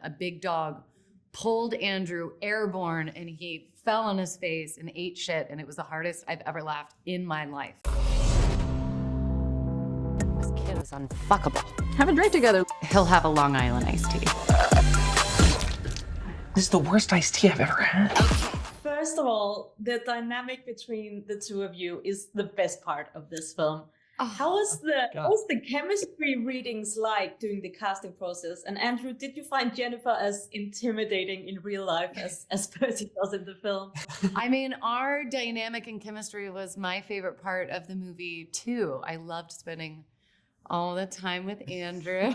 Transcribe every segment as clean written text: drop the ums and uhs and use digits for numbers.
A big dog pulled Andrew airborne and he fell on his face and ate shit, and it was the hardest I've ever laughed in my life. This kid is unfuckable. Have a drink together. He'll have a Long Island iced tea. This is the worst iced tea I've ever had. First of all, the dynamic between the two of you is the best part of this film. How was the chemistry readings like during the casting process? And Andrew, did you find Jennifer as intimidating in real life as Percy was in the film? I mean, our dynamic and chemistry was my favorite part of the movie too. I loved spending all the time with Andrew.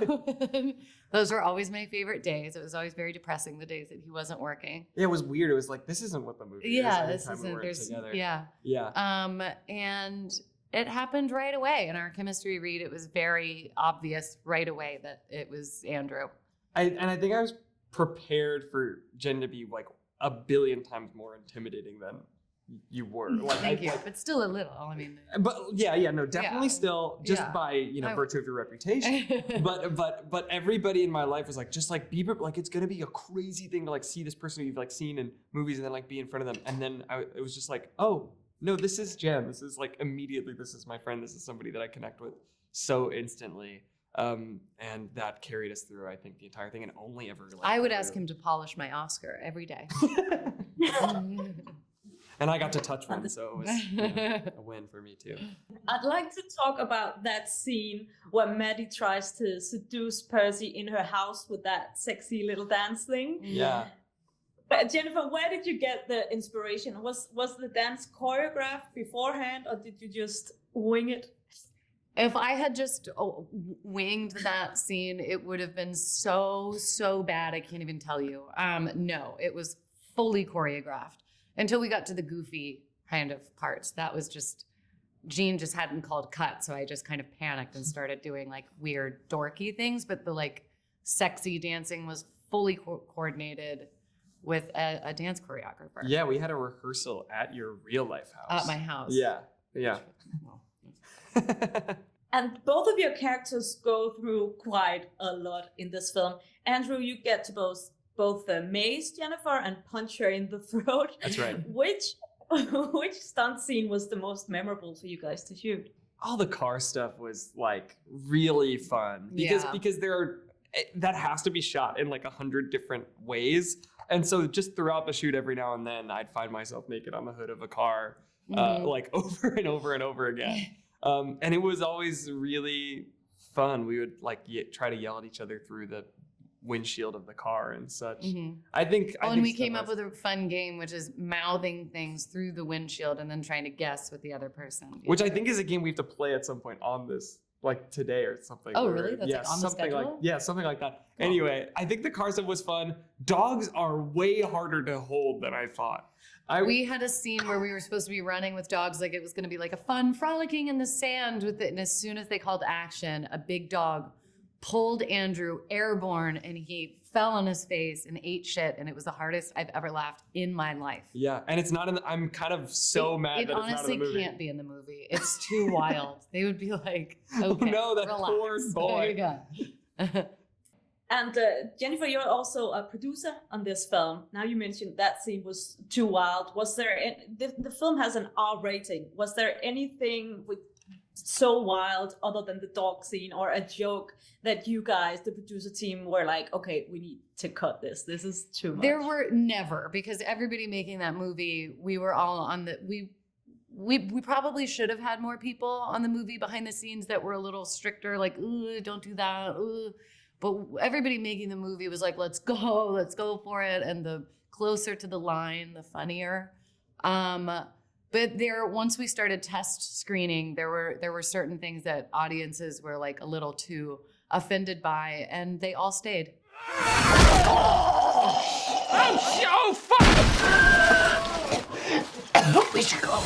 Those were always my favorite days. It was always very depressing the days that he wasn't working. Yeah, it was weird. It was like, this isn't what the movie is. This isn't. Together. Yeah. And it happened right away. In our chemistry read, it was very obvious right away that it was Andrew. I think I was prepared for Jen to be like a billion times more intimidating than you were. Like, Thank you, but still a little. I mean, but no, definitely still just by virtue of your reputation. but everybody in my life was like, just like be like, it's gonna be a crazy thing to like see this person you've like seen in movies and then like be in front of them, and then it was just like, oh no, this is Jen. This is like immediately, this is my friend. This is somebody that I connect with so instantly. And that carried us through, I think, the entire thing, and only ever. Like, I would ask him to polish my Oscar every day. And I got to touch one, so it was a win for me too. I'd like to talk about that scene where Maddie tries to seduce Percy in her house with that sexy little dance thing. Yeah. But Jennifer, where did you get the inspiration? Was the dance choreographed beforehand, or did you just wing it? If I had just winged that scene, it would have been so bad. I can't even tell you. No, it was fully choreographed until we got to the goofy kind of parts. That was just, Gene just hadn't called cut, so I just kind of panicked and started doing like weird dorky things. But the like sexy dancing was fully coordinated with a dance choreographer. Yeah, we had a rehearsal at your real life house. At my house. Yeah. And both of your characters go through quite a lot in this film. Andrew, you get to both maze Jennifer and punch her in the throat. That's right. Which stunt scene was the most memorable for you guys to shoot? All the car stuff was like really fun because that has to be shot in like 100 different ways. And so just throughout the shoot, every now and then, I'd find myself naked on the hood of a car, like over and over and over again. And it was always really fun. We would like try to yell at each other through the windshield of the car and such. I think. And we came up with a fun game, which is mouthing things through the windshield and then trying to guess what the other person. Which I think is a game we have to play at some point on this, like today or something. Oh, really? That's like on the schedule? Something like that. Cool. Anyway, I think the car stuff was fun. Dogs are way harder to hold than I thought. We had a scene where we were supposed to be running with dogs, like it was going to be like a fun frolicking in the sand with it. And as soon as they called action, a big dog pulled Andrew airborne and he fell on his face and ate shit, and it was the hardest I've ever laughed in my life. Yeah, and it's not in the, I'm kind of so mad that it's not in the movie. It honestly can't be in the movie. It's too wild. They would be like, okay, oh no, that relax. poor boy. There you go. And Jennifer, you're also a producer on this film. Now you mentioned that scene was too wild. Was there, the film has an R rating. Was there anything so wild other than the dog scene or a joke that you guys, the producer team, were like, okay, we need to cut this. This is too much. There were never, because everybody making that movie, we were all on the, we probably should have had more people on the movie behind the scenes that were a little stricter, like, ooh, don't do that, ooh. But everybody making the movie was like, let's go for it. And the closer to the line, the funnier. But once we started test screening, there were certain things that audiences were like a little too offended by, and they all stayed. Oh, fuck! We should go.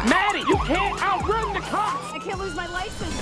Maddie, you can't outrun the cops! I can't lose my license.